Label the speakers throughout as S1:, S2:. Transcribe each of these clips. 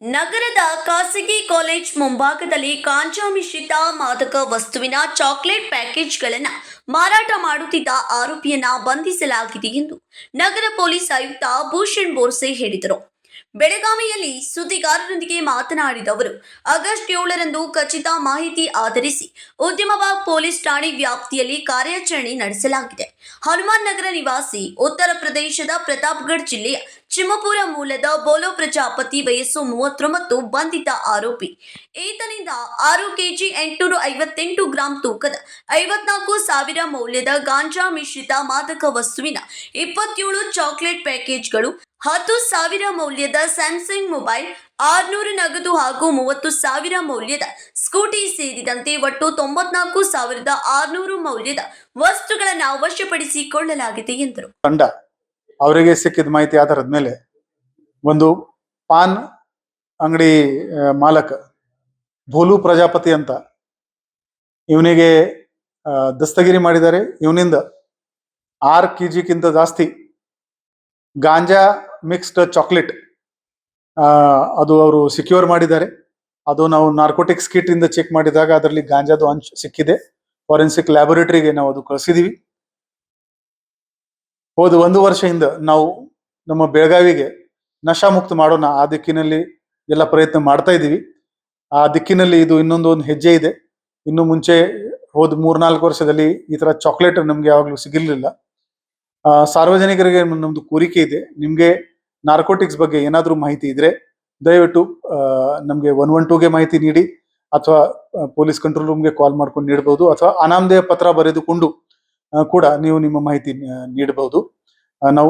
S1: ನಗರದ ಖಾಸಗಿ ಕಾಲೇಜ್ ಮುಂಭಾಗದಲ್ಲಿ ಗಾಂಜಾ ಮಿಶ್ರಿತ ಮಾದಕ ವಸ್ತುವಿನ ಚಾಕ್ಲೇಟ್ ಪ್ಯಾಕೇಜ್ಗಳನ್ನು ಮಾರಾಟ ಮಾಡುತ್ತಿದ್ದ ಆರೋಪಿಯನ್ನ ಬಂಧಿಸಲಾಗಿದೆ ಎಂದು ನಗರ ಪೊಲೀಸ್ ಆಯುಕ್ತ ಭೂಷಣ್ ಬೋರ್ಸೆ ಹೇಳಿದರು. ಬೆಳಗಾವಿಯಲ್ಲಿ ಸುದ್ದಿಗಾರರೊಂದಿಗೆ ಮಾತನಾಡಿದ ಅವರು, ಆಗಸ್ಟ್ 7ರಂದು ಖಚಿತ ಮಾಹಿತಿ ಆಧರಿಸಿ ಉದ್ಯಮಬಾಗ್ ಪೊಲೀಸ್ ಠಾಣೆ ವ್ಯಾಪ್ತಿಯಲ್ಲಿ ಕಾರ್ಯಾಚರಣೆ ನಡೆಸಲಾಗಿದೆ. ಹನುಮಾನ್ ನಗರ ನಿವಾಸಿ, ಉತ್ತರ ಪ್ರದೇಶದ ಪ್ರತಾಪ್ಗಢ ಜಿಲ್ಲೆಯ ಚಿಮ್ಮಪುರ ಮೂಲದ ಬೋಲೋ ಪ್ರಜಾಪತಿ, ವಯಸ್ಸು 39, ಬಂಧಿತ ಆರೋಪಿ. ಈತನಿಂದ 6 ಕೆಜಿ 858 ಗ್ರಾಂ ತೂಕದ 54,000 ಮೌಲ್ಯದ ಗಾಂಜಾ ಮಿಶ್ರಿತ ಮಾದಕ ವಸ್ತುವಿನ 27 ಚಾಕ್ಲೇಟ್ ಪ್ಯಾಕೇಜ್ಗಳು, 10,000 ಮೌಲ್ಯದ ಸ್ಯಾಮ್ಸಂಗ್ ಮೊಬೈಲ್, 600 ನಗದು ಹಾಗೂ 30,000 ಮೌಲ್ಯದ ಸ್ಕೂಟಿ ಸೇರಿದಂತೆ ಒಟ್ಟು 94,600 ಮೌಲ್ಯದ ವಸ್ತುಗಳನ್ನು ವಶಪಡಿಸಿಕೊಳ್ಳಲಾಗಿದೆ ಎಂದರು.
S2: ತಂಡ ಅವರಿಗೆ ಸಿಕ್ಕಿದ ಮಾಹಿತಿ ಆಧಾರದ ಮೇಲೆ ಒಂದು ಪಾನ್ ಅಂಗಡಿ ಮಾಲಕ ಬೋಲು ಪ್ರಜಾಪತಿ ಅಂತ ಇವನಿಗೆ ದಸ್ತಗಿರಿ ಮಾಡಿದ್ದಾರೆ. ಇವನಿಂದ 6 ಕೆಜಿಗಿಂತ ಜಾಸ್ತಿ ಗಾಂಜಾ ಮಿಕ್ಸ್ಡ್ ಚಾಕ್ಲೇಟ್ ಅದು ಅವರು ಸಿಕ್ಯೂರ್ ಮಾಡಿದ್ದಾರೆ. ಅದು ನಾವು ನಾರ್ಕೋಟಿಕ್ಸ್ ಕಿಟ್ ಇಂದ ಚೆಕ್ ಮಾಡಿದಾಗ ಅದರಲ್ಲಿ ಗಾಂಜಾದು ಅಂಶ ಸಿಕ್ಕಿದೆ. ಫಾರೆನ್ಸಿಕ್ ಲ್ಯಾಬೊರೇಟರಿಗೆ ನಾವು ಅದು ಕಳಿಸಿದೀವಿ. ಹೋದ 1 ವರ್ಷದಿಂದ ನಾವು ನಮ್ಮ ಬೆಳಗಾವಿಗೆ ನಶಾ ಮುಕ್ತ ಮಾಡೋಣ ಆ ದಿಕ್ಕಿನಲ್ಲಿ ಎಲ್ಲ ಪ್ರಯತ್ನ ಮಾಡ್ತಾ ಇದ್ದೀವಿ. ಆ ದಿಕ್ಕಿನಲ್ಲಿ ಇದು ಇನ್ನೊಂದು ಹೆಜ್ಜೆ ಇದೆ. ಇನ್ನು ಮುಂಚೆ ಹೋದ 3-4 ವರ್ಷದಲ್ಲಿ ಈ ತರ ಚಾಕ್ಲೇಟ್ ನಮ್ಗೆ ಯಾವಾಗಲೂ ಸಿಗಿರ್ಲಿಲ್ಲ. ಸಾರ್ವಜನಿಕರಿಗೆ ನಮ್ದು ಕೋರಿಕೆ ಇದೆ, ನಿಮ್ಗೆ ನಾರ್ಕೋಟಿಕ್ಸ್ ಬಗ್ಗೆ ಏನಾದರೂ ಮಾಹಿತಿ ಇದ್ರೆ ದಯವಿಟ್ಟು ನಮ್ಗೆ 112ಗೆ ಮಾಹಿತಿ ನೀಡಿ, ಅಥವಾ ಪೊಲೀಸ್ ಕಂಟ್ರೋಲ್ ರೂಮ್ಗೆ ಕಾಲ್ ಮಾಡ್ಕೊಂಡು ನೀಡಬಹುದು, ಅಥವಾ ಅನಾಮಧೇಯ ಪತ್ರ ಬರೆದುಕೊಂಡು ಕೂಡ ನೀವು ನಿಮ್ಮ ಮಾಹಿತಿ ನೀಡಬಹುದು. ನಾವು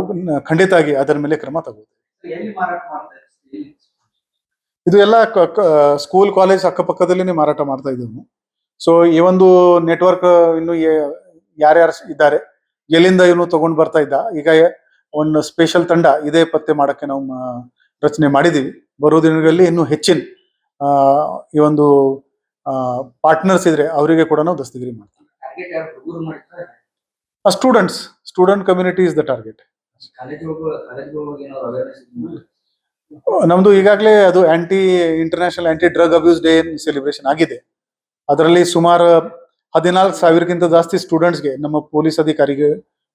S2: ಖಂಡಿತವಾಗಿ ಅದರ ಮೇಲೆ ಕ್ರಮ ತಗೋತೀವಿ. ಇದು ಎಲ್ಲ ಸ್ಕೂಲ್ ಕಾಲೇಜ್ ಅಕ್ಕಪಕ್ಕದಲ್ಲಿನೇ ಮಾರಾಟ ಮಾಡ್ತಾ ಇದ್ದೀವಿ. ಸೊ ಈ ಒಂದು ನೆಟ್ವರ್ಕ್ ಇನ್ನು ಯಾರ್ಯಾರು ಇದ್ದಾರೆ, ಎಲ್ಲಿಂದ ಇವನು ತಗೊಂಡ್ ಬರ್ತಾ ಇದ್ದ, ಈಗ ಒಂದು ಸ್ಪೆಷಲ್ ತಂಡ ಇದೇ ಪತ್ತೆ ಮಾಡಕ್ಕೆ ನಾವು ರಚನೆ ಮಾಡಿದೀವಿ. ಬರೋ ದಿನಗಳಲ್ಲಿ ಇನ್ನೂ ಹೆಚ್ಚಿನ ಈ ಒಂದು ಪಾರ್ಟ್ನರ್ಸ್ ಇದ್ರೆ ಅವರಿಗೆ ಕೂಡ ನಾವು ದಸ್ತಗಿರಿ ಮಾಡ್ತೀವಿ. Student community is the target. ನಮ್ದು ಈಗಾಗಲೇ ಅದು international anti drug abuse day celebration ಆಗಿದೆ. ಅದರಲ್ಲಿ ಸುಮಾರು 14,000ಕ್ಕಿಂತ ಜಾಸ್ತಿ ಸ್ಟೂಡೆಂಟ್ಸ್ಗೆ ನಮ್ಮ ಪೊಲೀಸ್ ಅಧಿಕಾರಿಗೆ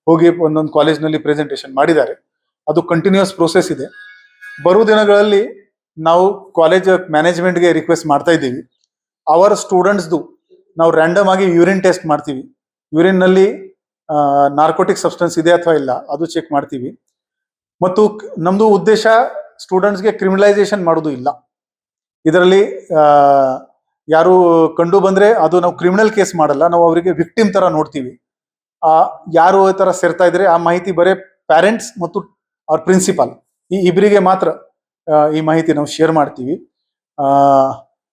S2: ಹೋಗಿ ಒಂದೊಂದು ಕಾಲೇಜ್ನಲ್ಲಿ ಪ್ರೆಸೆಂಟೇಷನ್ ಮಾಡಿದ್ದಾರೆ. ಅದು ಕಂಟಿನ್ಯೂಸ್ ಪ್ರೋಸೆಸ್ ಇದೆ. ಬರುವ ದಿನಗಳಲ್ಲಿ ನಾವು ಕಾಲೇಜ್ ಮ್ಯಾನೇಜ್ಮೆಂಟ್ಗೆ ರಿಕ್ವೆಸ್ಟ್ ಮಾಡ್ತಾ ಇದ್ದೀವಿ, ಅವರ ಸ್ಟೂಡೆಂಟ್ಸ್ದು ನಾವು ರ್ಯಾಂಡಮ್ ಆಗಿ ಯೂರಿನ್ ಟೆಸ್ಟ್ ಮಾಡ್ತೀವಿ. ಯೂರಿನ್ ನಲ್ಲಿ ನಾರ್ಕೋಟಿಕ್ ಸಬ್ಸ್ಟೆನ್ಸ್ ಇದೆ ಅಥವಾ ಇಲ್ಲ ಅದು ಚೆಕ್ ಮಾಡ್ತೀವಿ. ಮತ್ತು ನಮ್ದು ಉದ್ದೇಶ ಸ್ಟೂಡೆಂಟ್ಸ್ಗೆ ಕ್ರಿಮಿನಲೈಸೇಷನ್ ಮಾಡೋದು ಇಲ್ಲ. ಇದರಲ್ಲಿ ಯಾರು ಕಂಡು ಬಂದ್ರೆ ಅದು ನಾವು ಕ್ರಿಮಿನಲ್ ಕೇಸ್ ಮಾಡಲ್ಲ, ನಾವು ಅವರಿಗೆ ವಿಕ್ಟಿಮ್ ತರ ನೋಡ್ತೀವಿ. ಯಾರು ಈ ತರ ಸೇರ್ತಾ ಇದ್ರೆ ಆ ಮಾಹಿತಿ ಬರೇ ಪ್ಯಾರೆಂಟ್ಸ್ ಮತ್ತು ಅವ್ರ ಪ್ರಿನ್ಸಿಪಾಲ್ ಈ ಇಬ್ಬರಿಗೆ ಮಾತ್ರ ಈ ಮಾಹಿತಿ ನಾವು ಶೇರ್ ಮಾಡ್ತೀವಿ.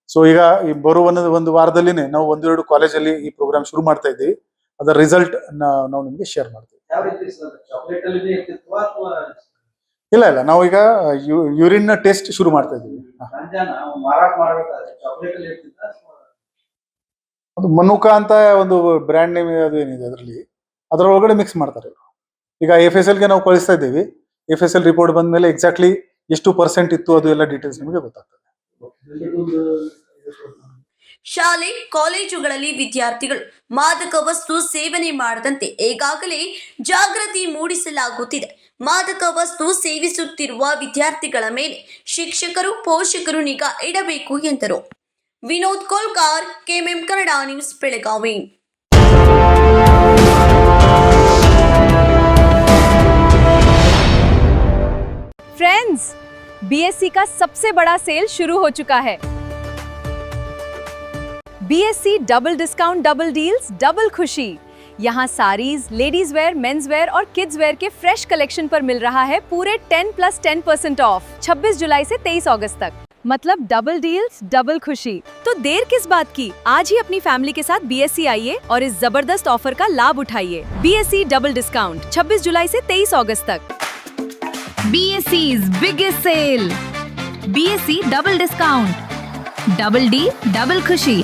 S2: ಸೊ ಈಗ ಈ ಬರುವ ಒಂದು ವಾರದಲ್ಲಿನೇ ನಾವು 1-2 ಕಾಲೇಜಲ್ಲಿ ಈ ಪ್ರೋಗ್ರಾಮ್ ಶುರು ಮಾಡ್ತಾ ಇದ್ದೀವಿ. ಅದರ ರಿಸಲ್ಟ್ ನಾವು ನಿಮ್ಗೆ ಶೇರ್ ಮಾಡ್ತೀವಿ. ಇಲ್ಲ ನಾವು ಈಗ ಯೂರಿನ್ ಟೆಸ್ಟ್ ಶುರು ಮಾಡ್ತಾ ಇದ್ದೀವಿ. ಅದು ಮನುಕ ಅಂತ ಒಂದು ಬ್ರ್ಯಾಂಡ್ ನೇಮ್ ಅದು ಏನಿದೆ ಅದರ ಒಳಗಡೆ ಮಿಕ್ಸ್ ಮಾಡ್ತಾರೆ ಇವರು. ಈಗ FSLಗೆ ನಾವು ಕಳಿಸ್ತಾ ಇದ್ದೀವಿ. FSL ರಿಪೋರ್ಟ್ ಬಂದ ಮೇಲೆ ಎಕ್ಸಾಕ್ಟ್ಲಿ ಎಷ್ಟು % ಇತ್ತು ಅದು ಎಲ್ಲ ಡೀಟೇಲ್ಸ್ ನಿಮಗೆ ಗೊತ್ತಾಗ್ತದೆ.
S1: ಶಾಲೆ ಕಾಲೇಜುಗಳಲ್ಲಿ ವಿದ್ಯಾರ್ಥಿಗಳು ಮಾದಕ ವಸ್ತು ಸೇವನೆ ಮಾಡದಂತೆ ಈಗಾಗಲೇ ಜಾಗೃತಿ ಮೂಡಿಸಲಾಗುತ್ತಿದೆ. ಮಾದಕ ವಸ್ತು ಸೇವಿಸುತ್ತಿರುವ ವಿದ್ಯಾರ್ಥಿಗಳ ಮೇಲೆ ಶಿಕ್ಷಕರು, ಪೋಷಕರು ನಿಗಾ ಇಡಬೇಕು ಎಂದರು. Vinod Kolkar, KMM Kannada news, Belagavi.
S3: Friends, BSc का सबसे बड़ा सेल शुरू हो चुका है. BSc double discount, double deals, double खुशी. यहाँ saris, ladies wear, men's wear और किड्स वेयर के फ्रेश कलेक्शन पर मिल रहा है पूरे 10+10% ऑफ 26 जुलाई से 23 अगस्त तक. मतलब डबल डील्स, डबल खुशी. तो देर किस बात की, आज ही अपनी फैमिली के साथ BSc आइए और इस जबरदस्त ऑफर का लाभ उठाइए. BSc डबल डिस्काउंट 26 जुलाई से 23 अगस्त तक.
S4: BSc's biggest sale. BSc double discount. Double D, double खुशी.